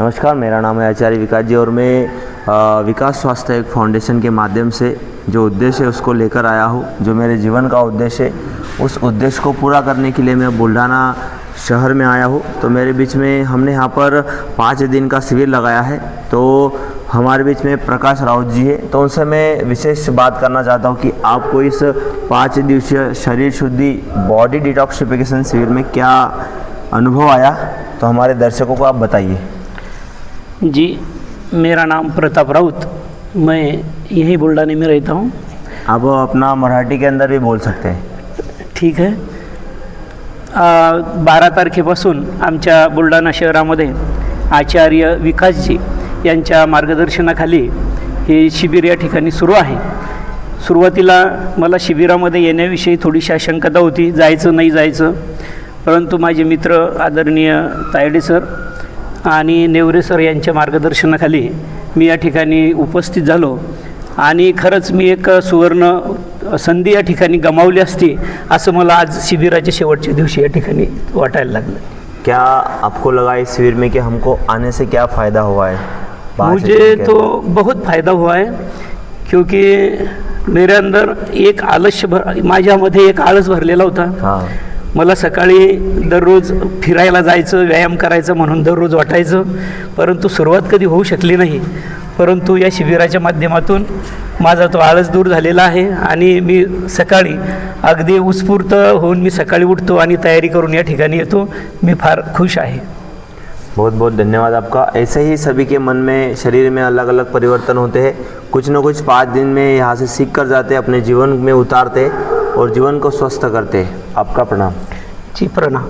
नमस्कार, मेरा नाम है आचार्य विकास जी और मैं विकास स्वास्थ्य एक फाउंडेशन के माध्यम से जो उद्देश्य है उसको लेकर आया हूँ। जो मेरे जीवन का उद्देश्य है उस उद्देश्य को पूरा करने के लिए मैं बुल्ढाना शहर में आया हूँ। तो मेरे बीच में हमने यहाँ पर 5 दिन का शिविर लगाया है। तो हमारे बीच में प्रकाश राउत जी है, तो उनसे मैं विशेष बात करना चाहता हूँ कि आपको इस 5 दिवसीय शरीर शुद्धि बॉडी डिटॉक्सिफिकेशन शिविर में क्या अनुभव आया, तो हमारे दर्शकों को आप बताइए। जी, मेरा नाम प्रताप राउत, मैं यहीं बुल्ढाणे में रहता हूँ। आप अपना मराठी के अंदर भी बोल सकते हैं। ठीक है। 12 तारखेपासून आमच्या बुलढाणा शहरामध्ये आचार्य विकासजी यांच्या मार्गदर्शनाखाली हे शिबिर या ठिकाणी सुरू आहे। सुरुवातीला मला शिबिरामध्ये येण्याविषयी थोडीशी आशंकता होती, जायचं नाही जायचं, परंतु माझे मित्र आदरणीय तायडे सर आणि नेवरे सर यांच्या मार्गदर्शनाखाली मी या ठिकाणी उपस्थित झालो आणि खरंच मी एक सुवर्ण संधी या ठिकाणी गमावली असती असं मला आज शिबिराच्या शेवटच्या दिवशी या ठिकाणी वाटायला लागलं। क्या आपको लगा इस शिविर में कि हमको आने से क्या फ़ायदा हुआ है? मुझे तो बहुत फ़ायदा हुआ है, क्योंकि मेरे अंदर एक माझ्यामध्ये एक आळस भरलेला होता। हाँ, मला सकाळी दररोज फिरायला जायचं, व्यायाम करायचं म्हणून दररोज वाटायचं, परंतु सुरुवात कधी होऊ शकली नाही। परंतु या शिबिराच्या माध्यमातून माझा तो आळस दूर झालेला आहे आणि मी सकाळी अगदी उत्स्फूर्त होऊन मी सकाळी उठतो आणि तयारी करून या ठिकाणी येतो। मी फार खुश आहे। बहुत बहुत धन्यवाद आपका। ऐसे ही सभी के मन में शरीर में अलग अलग परिवर्तन होते हैं, कुछ न कुछ 5 दिन में यहाँ से सीख कर जाते, अपने जीवन में उतारते और जीवन को स्वस्थ करते। आपका प्रणाम। जी, प्रणाम।